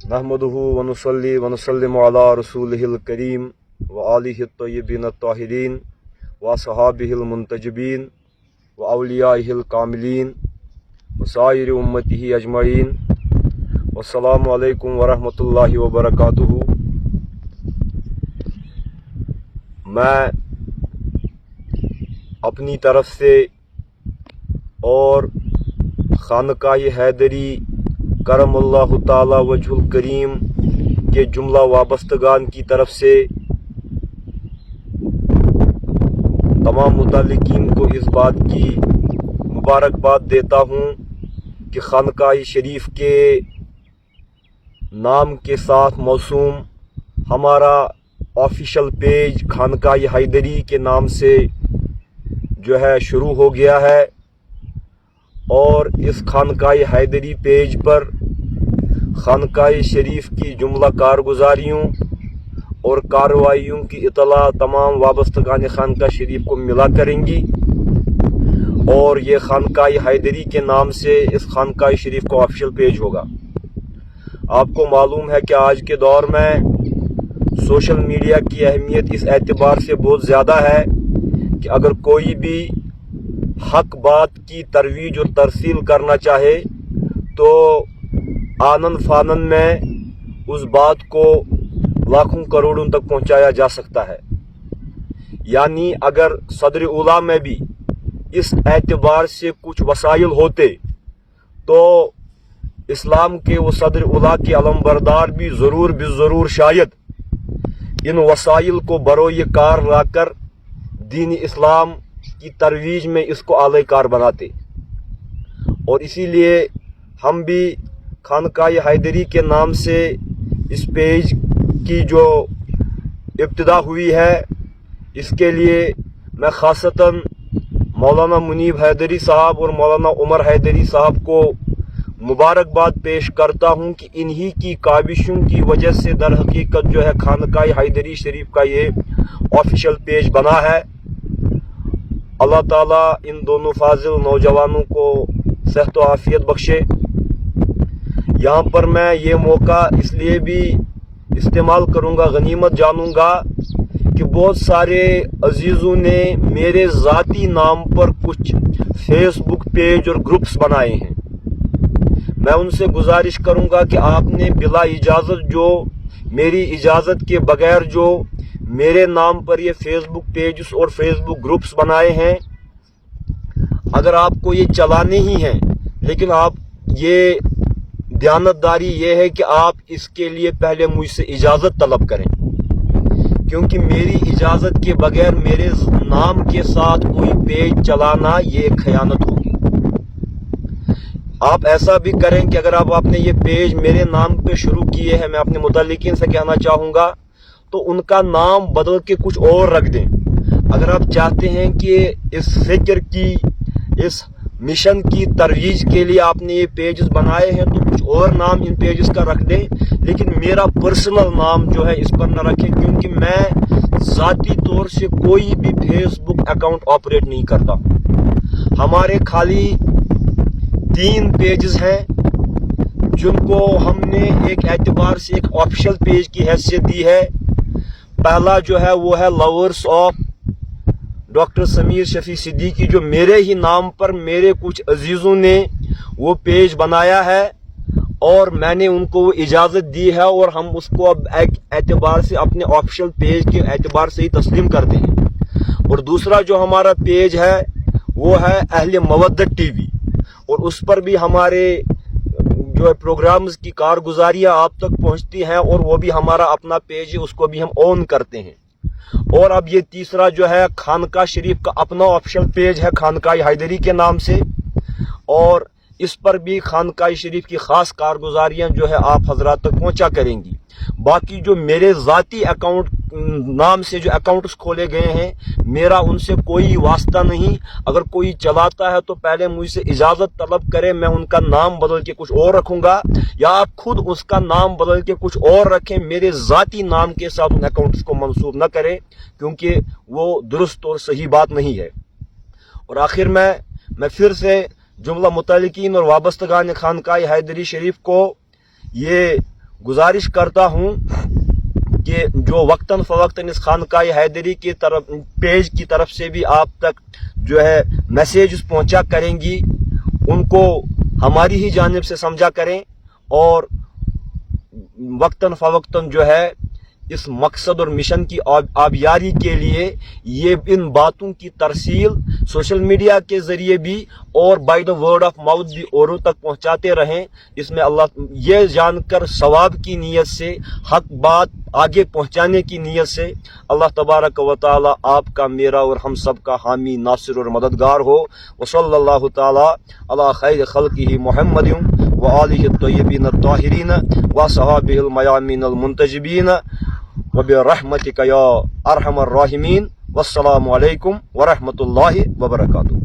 नहमदुहु व नुसल्ली व नुसल्लिमु अला रसूलिहिल करीम व आलिहि त्तय्यिबीन अत्ताहिरीन व सहाबिहिल मुंतजबीन व औलियाइहिल कामिलीन व साइरि उम्मतिहि अजमईन। वस्सलामु अलैकुम व रहमतुल्लाहि व बरकातुहू। मैं अपनी तरफ से और खानकाह हैदरी करमल्लाहु ताला वजहुल करीम के जुमला वाबस्तगान की तरफ से तमाम मुतालिकीन को इस बात की मुबारकबाद देता हूँ कि खानकाह शरीफ के नाम के साथ मौसूम हमारा ऑफिशियल पेज खानकाह हैदरी के नाम से जो है शुरू हो गया है। और इस खानकाह हैदरी पेज पर खानकाह शरीफ की जुमला कारगुजारियों और कार्रवाइयों की इतला तमाम वाबस्तगान खानकाह शरीफ को मिला करेंगी। और ये खानकाह हैदरी के नाम से इस खानकाह शरीफ का ऑफिशियल पेज होगा। आपको मालूम है कि आज के दौर में सोशल मीडिया की अहमियत इस एतबार से बहुत ज़्यादा है कि अगर कोई भी हक बात की तरवीज और तरसील करना चाहे तो आनन फानन में उस बात को लाखों करोड़ों तक पहुंचाया जा सकता है। यानी अगर सदर उला में भी इस एतबार से कुछ वसाइल होते तो इस्लाम के वो सदर उला के अलमबरदार भी ज़रूर शायद इन वसाइल को बरोए कार लाकर दीन इस्लाम की तरवीज में इसको आले कार बनाते। और इसीलिए हम भी खानकाह हैदरी के नाम से इस पेज की जो इब्तिदा हुई है इसके लिए मैं ख़ासतन मौलाना मुनीब हैदरी साहब और मौलाना उमर हैदरी साहब को मुबारकबाद पेश करता हूँ कि इन्हीं की काविशों की वजह से दर हकीकत जो है खानकाह हैदरी शरीफ का ये ऑफिशियल पेज बना है। अल्लाह ताला इन दोनों फाजिल नौजवानों को सेहत व आफियत बख्शे। यहाँ पर मैं ये मौका इसलिए भी इस्तेमाल करूँगा, गनीमत जानूँगा कि बहुत सारे अजीज़ों ने मेरे ज़ाती नाम पर कुछ फेसबुक पेज और ग्रुप्स बनाए हैं। मैं उनसे गुजारिश करूँगा कि आपने बिला इजाज़त जो मेरी इजाज़त के बगैर जो मेरे नाम पर ये फेसबुक पेज और फेसबुक ग्रुप्स बनाए हैं, अगर आपको ये चलाने ही हैं लेकिन आप ये दयानतदारी ये है कि आप इसके लिए पहले मुझसे इजाज़त तलब करें, क्योंकि मेरी इजाज़त के बगैर मेरे नाम के साथ कोई पेज चलाना ये खयानत होगी। आप ऐसा भी करें कि अगर आपने ये पेज मेरे नाम पे शुरू किए हैं, मैं अपने मुतल्लिकीन से कहना चाहूँगा तो उनका नाम बदल के कुछ और रख दें। अगर आप चाहते हैं कि इस फिक्र की, इस मिशन की तरवीज के लिए आपने ये पेजेस बनाए हैं तो कुछ और नाम इन पेजेस का रख दें, लेकिन मेरा पर्सनल नाम जो है इस पर न रखें, क्योंकि मैं ज़ाती तौर से कोई भी फेसबुक अकाउंट ऑपरेट नहीं करता। हमारे खाली 3 पेजेस हैं जिनको हमने एक एतबार से एक ऑफिशियल पेज की हैसियत दी है। पहला जो है वो है lovers of doctor Sameer Shafi Siddiqui, जो मेरे ही नाम पर मेरे कुछ अजीज़ों ने वो पेज बनाया है और मैंने उनको वो इजाज़त दी है और हम उसको अब एक एतबार से अपने ऑफिशियल पेज के एतबार से ही तस्लीम करते हैं। और दूसरा जो हमारा पेज है वो है अहले मवद्दत टीवी, और उस पर भी हमारे जो है प्रोग्राम्स की कारगुजारियाँ आप तक पहुँचती हैं और वो भी हमारा अपना पेज है, उसको भी हम ऑन करते हैं। और अब ये तीसरा जो है खानकाह शरीफ का अपना ऑफिशियल पेज है खानकाह हैदरी के नाम से, और इस पर भी खानकाह शरीफ की ख़ास कारगुजारियाँ जो है आप हजरात तक पहुँचा करेंगी। बाकी जो मेरे ज़ाती अकाउंट नाम से जो अकाउंट्स खोले गए हैं, मेरा उनसे कोई वास्ता नहीं। अगर कोई चलाता है तो पहले मुझसे इजाज़त तलब करे, मैं उनका नाम बदल के कुछ और रखूँगा, या आप खुद उसका नाम बदल के कुछ और रखें, मेरे ज़ाती नाम के साथ उन अकाउंट्स को मंसूब न करें, क्योंकि वो दुरुस्त और सही बात नहीं है। और आखिर में मैं फिर से जुमला मुतल्लिकीन और वाबस्तगान खानकाह हैदरी शरीफ को ये गुजारिश करता हूँ कि जो वक्तन फ़वक्तन इस खानकाह हैदरी की तरफ पेज की तरफ से भी आप तक जो है मैसेज पहुँचा करेंगी, उनको हमारी ही जानिब से समझा करें और वक्तन फ़वक्तन जो है इस मकसद और मिशन की आबियारी के लिए ये इन बातों की तरसील सोशल मीडिया के ज़रिए भी और by the word of mouth भी औरों तक पहुंचाते रहें। इसमें अल्लाह ये जानकर सवाब की नीयत से, हक बात आगे पहुंचाने की नीयत से अल्लाह तबारक व तआला आपका, मेरा और हम सब का हामी, नासिर और मददगार हो। व सल्लल्लाहु तआला अला खैर खल्क़िही मुहम्मदिन व आलिहि तय्यबीन अत्ताहिरीन व सहाबिहिल मयामीन अल मुंतजबीन व बिरहमतिका या अरहमर राहिमीन। वस्सलामु अलैकुम व रहमतुल्लाहि व बरकातुहू।